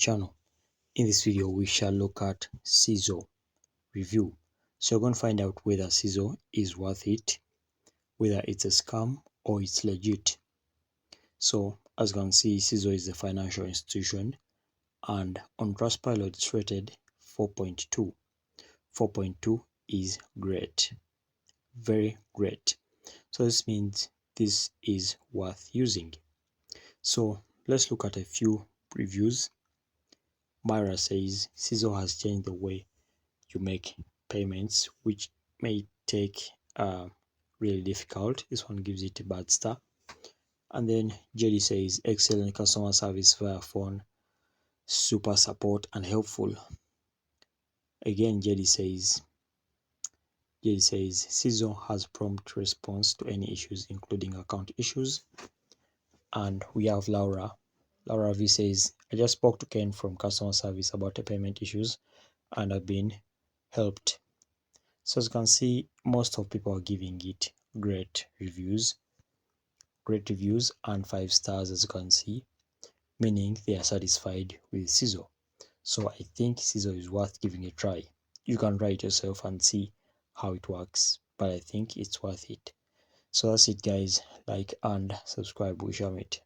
channel. In this video we shall look at Sezzle review. So you're going to find out whether Sezzle is worth it, whether it's a scam or it's legit. So as you can see, Sezzle is a financial institution, and on Trustpilot it's rated 4.2. 4.2 is great, very great. So this means this is worth using. So let's look at a few reviews. Myra says Sezzle has changed the way you make payments, which may take really difficult. This one gives it a bad star. And then Jerry says excellent customer service via phone, super support and helpful. Again, Jerry says Sezzle has prompt response to any issues, including account issues. And we have Laura V says, I just spoke to Ken from customer service about the payment issues and I've been helped. So as you can see, most of people are giving it great reviews and 5 stars, as you can see, meaning they are satisfied with Sezzle. So I think Sezzle is worth giving a try. You can try it yourself and see how it works, but I think it's worth it. So that's it guys, like and subscribe, we shall meet.